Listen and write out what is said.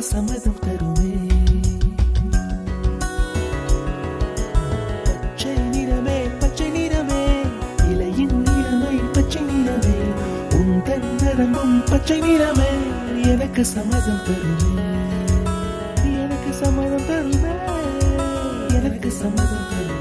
சம்மதம் தருமே. பச்சை நிறமே பச்சை நிறமே, இலையின் நிறமை பச்சை நிறமே, உந்தன் நரம்பும் பச்சை நிறமே, எனக்கு சம்மதம் தருமே, எனக்கு சம்மதம் தருமே, எனக்கு சம்மதம் தருமே.